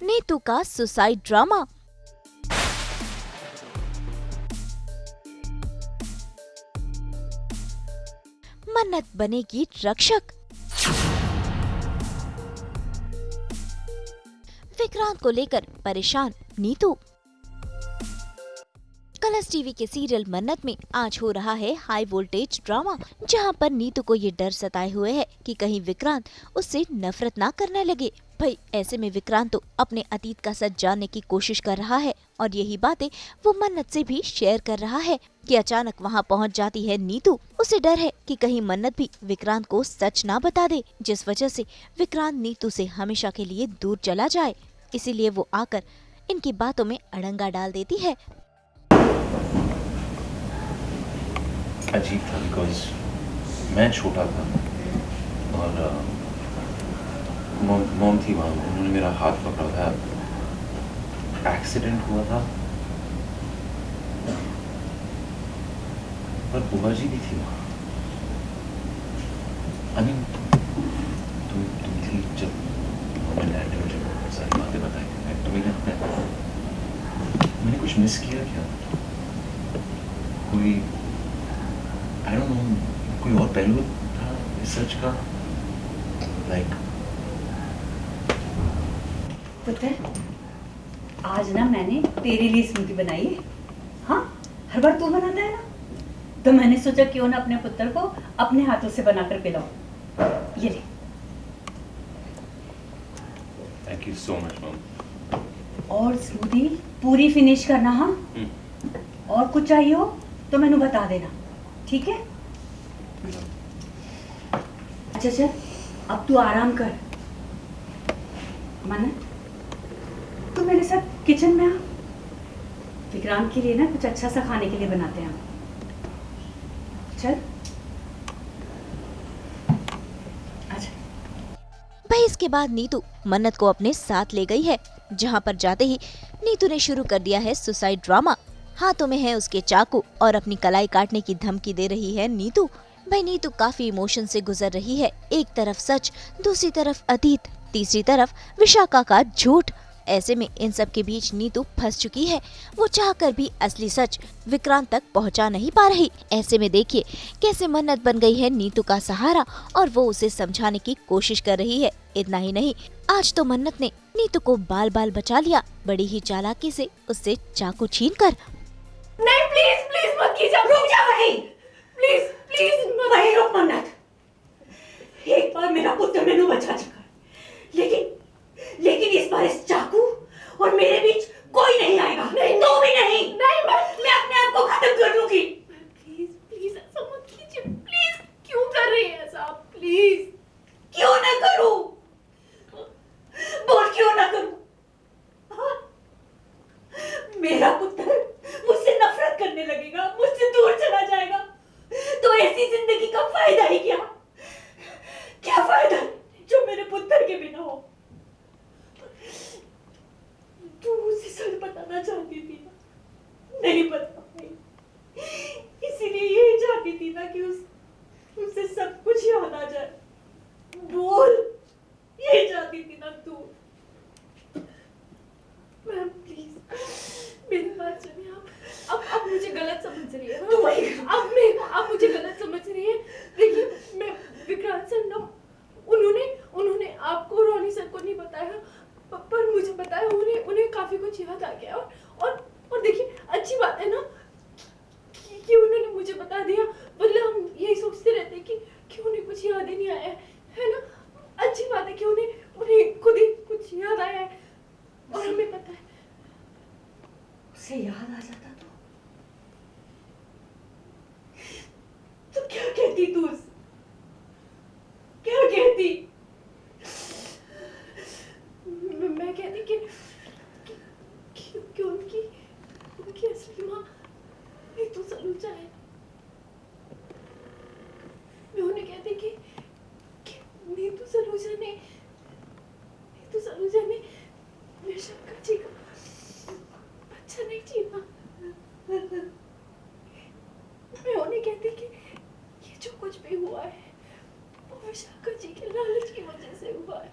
नीतू का suicide drama. मन्नत बनेगी रक्षक। विक्रांत को लेकर परेशान नीतू। कलर्स टीवी के सीरियल मन्नत में आज हो रहा है हाई वोल्टेज ड्रामा, जहां पर नीतू को ये डर सताए हुए है कि कहीं विक्रांत उससे नफरत ना करने लगे। भाई ऐसे में विक्रांत तो अपने अतीत का सच जानने की कोशिश कर रहा है और यही बातें वो मन्नत से भी शेयर कर रहा है कि अचानक वहां पहुंच जाती है नीतू। उसे डर है कि कहीं मन्नत भी विक्रांत को सच ना बता दे, जिस वजह से विक्रांत नीतू से हमेशा के लिए दूर चला जाए। इसीलिए वो आकर इनकी बातों में अड़ंगा डाल देती है। अजीब था बिकॉज मैं छोटा था और मॉम थी वहाँ, उन्होंने मेरा हाथ पकड़ा था, एक्सीडेंट हुआ था पर बुआ जी भी थी वहाँ। आई मीन तुम थी जब मम्मी डैड ने मुझे सारी बातें बताई थी। तुम्हें मैंने कुछ मिस किया क्या? कोई आई डोंट नो, कोई और पहलू था इस सच का? लाइक पुत्र, आज ना मैंने तेरे लिए स्मूदी बनाई है। हाँ, हर बार तू बनाता है ना, तो मैंने सोचा क्यों ना अपने पुत्र को अपने हाथों से बनाकर पिलाऊं। ये ले। Thank you so much mom. और स्मूदी पूरी फिनिश करना। हाँ, और कुछ चाहिए हो तो मैंने बता देना, ठीक है? अच्छा चल, अब तू आराम कर। मन्नत, तू मेरे साथ किचन में आ। विक्रांत के लिए ना कुछ अच्छा सा खाने के लिए बनाते हैं। चल अच्छा। भाई इसके बाद नीतू मन्नत को अपने साथ ले गई है, जहां पर जाते ही नीतू ने शुरू कर दिया है सुसाइड ड्रामा। हाथों में है उसके चाकू और अपनी कलाई काटने की धमकी दे रही है नीतू। भाई नीतू काफी इमोशन से गुजर रही है, एक तरफ सच, दूसरी तरफ अतीत, तीसरी तरफ विशाखा का झूठ। ऐसे में इन सब के बीच नीतू फंस चुकी है। वो चाहकर भी असली सच विक्रांत तक पहुंचा नहीं पा रही। ऐसे में देखिए कैसे मन्नत बन गई है नीतू का सहारा और वो उसे समझाने की कोशिश कर रही है। इतना ही नहीं, आज तो मन्नत ने नीतू को बाल बाल बचा लिया, बड़ी ही चालाकी से उससे चाकू छीनकर। नहीं, प्लीज प्लीज मत कीजिए, रुक जा वहीं। प्लीज प्लीज वहीं रुक मन्नत। एक बार मेरा पुत्र मैंने बचा चुका है, लेकिन इस बार इस चाकू और मेरे बीच कोई नहीं आएगा। नहीं, तू भी नहीं। नहीं, मैं अपने आप को खत्म कर दूंगी। प्लीज प्लीज ऐसा मत कीजिए, प्लीज। क्यों कर रही है ऐसा? प्लीज। क्यों ना करूं? बोल क्यों ना करूं? हाँ? मेरा पुत्र मुझसे नफरत करने लगेगा, मुझसे दूर चला जाएगा, तो ऐसी जिंदगी का फायदा ही क्या? क्या फायदा जो मेरे पुत्र के बिना हो? तू मुझसे सच बताना चाहती थी ना? नहीं बता पाई, इसीलिए यही चाहती थी ना कि उससे सब कुछ याद आ जाए। बोल, यही चाहती थी ना तू? मैम प्लीज मेरी बात सुनिए। आप मुझे गलत समझ रही है ना? तू वही आप मुझे गलत समझ रही है। देखिए, मैं विक्रांत सर ना, उन्होंने आपको और रोनी सर को नहीं बताया, पर मुझे बताया। उन्हें काफी कुछ याद आ गया और देखिए अच्छी बात है ना कि उन्होंने मुझे बता दिया, वरना हम यही सोचते रहते कि उन्हें कुछ याद ही नहीं आया है ना। अच्छी बात है कि उन्हें खुद ही कुछ याद आया है और हमें पता है। उसे याद आ जाता तो क्या कहती तू? क्या कहती? मैं कहती कि उनकी असली माँ नीतू सलूजा है। मैं उन्हें कहती कि नीतू सलूजा ने विशाखा जी का बच्चा नहीं छीना। मैं उन्हें कहती कि ये जो कुछ भी हुआ है वो विशाखा जी के लालच की वजह से हुआ है।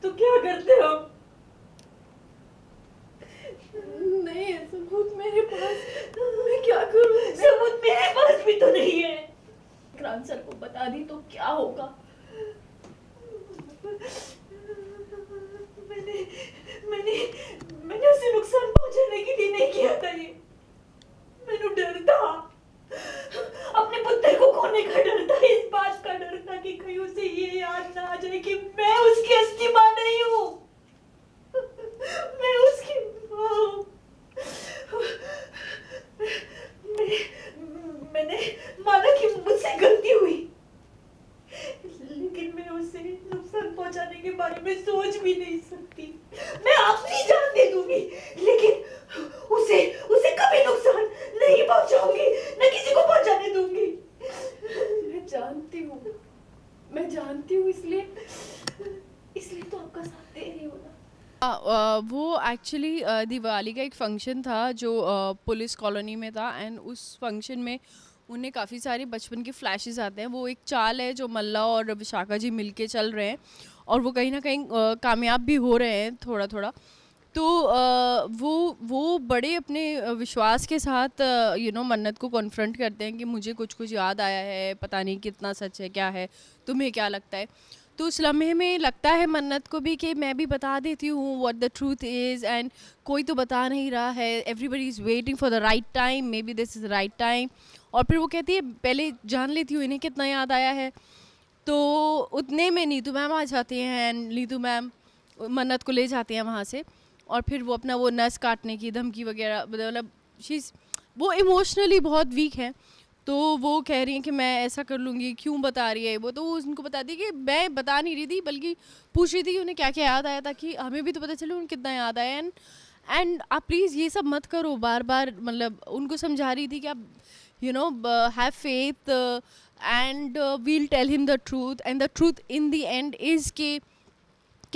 तो क्या करते हो? नहीं है सबूत मेरे पास, मैं क्या करूं? सबूत मेरे पास भी तो नहीं है। विक्रांत सर को बता दी तो क्या होगा? मैंने मैंने मैंने उसे नुकसान पहुंचाने के लिए नहीं किया था ये। मैंने डर था, अपने पुत्र को खोने का डर था, इस बात का डर था कि कहीं उसे ये याद ना आ जाए कि मैं उसकी असली मां नहीं हूँ। मैं उसकी मां हूँ। मैंने माना कि मुझसे गलती हुई, लेकिन मैं उसे नुकसान पहुंचाने के बारे में सोच भी नहीं सकती। मैं अपनी जान दे दूंगी, लेकिन उसे उसे कभी नुकसान नहीं पहुंचाऊंगी, न किसी को पहुंचाने दूंगी। मैं जानती हूँ, इसलिए तो आपका साथ दे रही हूँ ना। वो एक्चुअली दिवाली का एक फंक्शन था जो पुलिस कॉलोनी में था, एंड उस फंक्शन में उन्हें काफ़ी सारे बचपन के फ्लैशेस आते हैं। वो एक चाल है जो मल्ला और विशाखा जी मिलके चल रहे हैं और वो कहीं ना कहीं कामयाब भी हो रहे हैं थोड़ा थोड़ा। तो वो बड़े अपने विश्वास के साथ मन्नत को कॉन्फ्रंट करते हैं कि मुझे कुछ कुछ याद आया है, पता नहीं कितना सच है, क्या है, तुम्हें क्या लगता है। तो उस लम्हे में लगता है मन्नत को भी कि मैं भी बता देती हूँ what the truth is, and कोई तो बता नहीं रहा है, everybody is waiting for the right time, may be this is the right time. और फिर वो कहती है पहले जान लेती हूँ इन्हें कितना याद आया है। तो उतने में नीतू मैम आ जाती हैं एंड नीतू मैम मन्नत को ले जाती हैं वहाँ से, और फिर वो अपना वो नस काटने की धमकी वगैरह, मतलब वो इमोशनली बहुत वीक है। तो वो कह रही हैं कि मैं ऐसा कर लूँगी, क्यों बता रही है वो। तो उनको बता दी कि मैं बता नहीं रही थी, बल्कि पूछ रही थी कि उन्हें क्या क्या याद आया, ताकि हमें भी तो पता चले उन्हें कितना याद आया। एंड आप प्लीज़ ये सब मत करो बार बार, मतलब उनको समझा रही थी कि आप have faith and will tell him the truth, and the truth in the end is कि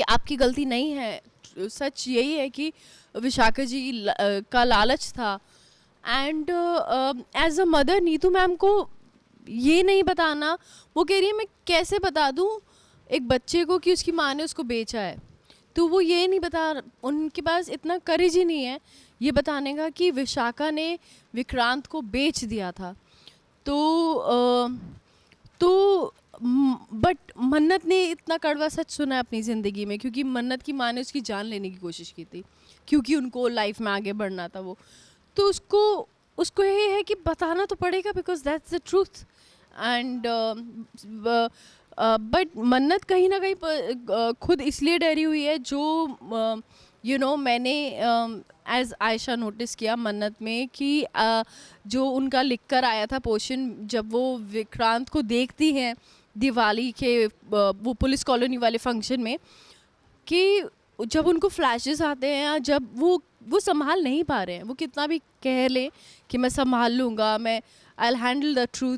आपकी गलती नहीं है। सच यही है कि विशाखा जी का लालच था। And as a mother Neetu ma'am को ये नहीं बताना, वो कह रही है मैं कैसे बता दूँ एक बच्चे को कि उसकी माँ ने उसको बेचा है। तो वो ये नहीं बता, उनके पास इतना करेज ही नहीं है ये बताने का कि विशाखा ने विक्रांत को बेच दिया था। तो बट मन्नत ने इतना कड़वा सच सुना है अपनी ज़िंदगी में, क्योंकि मन्नत की माँ ने उसकी जान लेने की कोशिश की थी, क्योंकि उनको लाइफ में आगे बढ़ना था वो। तो उसको ये है कि बताना तो पड़ेगा, because that's the truth. And but मन्नत कहीं ना कहीं खुद इसलिए डरी हुई है, जो मैंने एज आयशा नोटिस किया मन्नत में कि जो उनका लिख कर आया था पोर्शन, जब वो विक्रांत को देखती हैं दिवाली के वो पुलिस कॉलोनी वाले फंक्शन में, कि जब उनको फ्लैशेस आते हैं या जब वो संभाल नहीं पा रहे हैं, वो कितना भी कह लें कि मैं संभाल लूँगा, मैं I will handle the truth,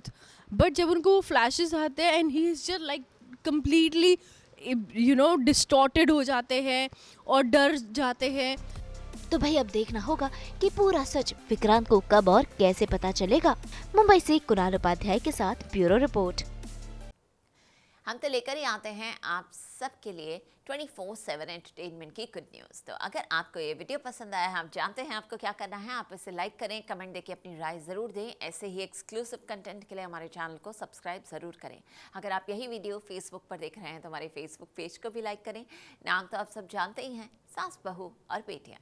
but जब उनको वो फ्लैशेस आते हैं and he is just like completely distorted हो जाते हैं और डर जाते हैं। तो भाई अब देखना होगा कि पूरा सच विक्रांत को कब और कैसे पता चलेगा। मुंबई से कुणाल उपाध्याय के साथ ब्यूरो रिपोर्ट। हम तो लेकर ही आते हैं आप सबके लिए 24/7 एंटरटेनमेंट की गुड न्यूज़। तो अगर आपको ये वीडियो पसंद आया है, आप जानते हैं आपको क्या करना है, आप इसे लाइक करें, कमेंट देके अपनी राय ज़रूर दें। ऐसे ही एक्सक्लूसिव कंटेंट के लिए हमारे चैनल को सब्सक्राइब ज़रूर करें। अगर आप यही वीडियो फेसबुक पर देख रहे हैं तो हमारे फेसबुक पेज को भी लाइक करें। नाम तो आप सब जानते ही हैं, सास बहू और बेटियाँ।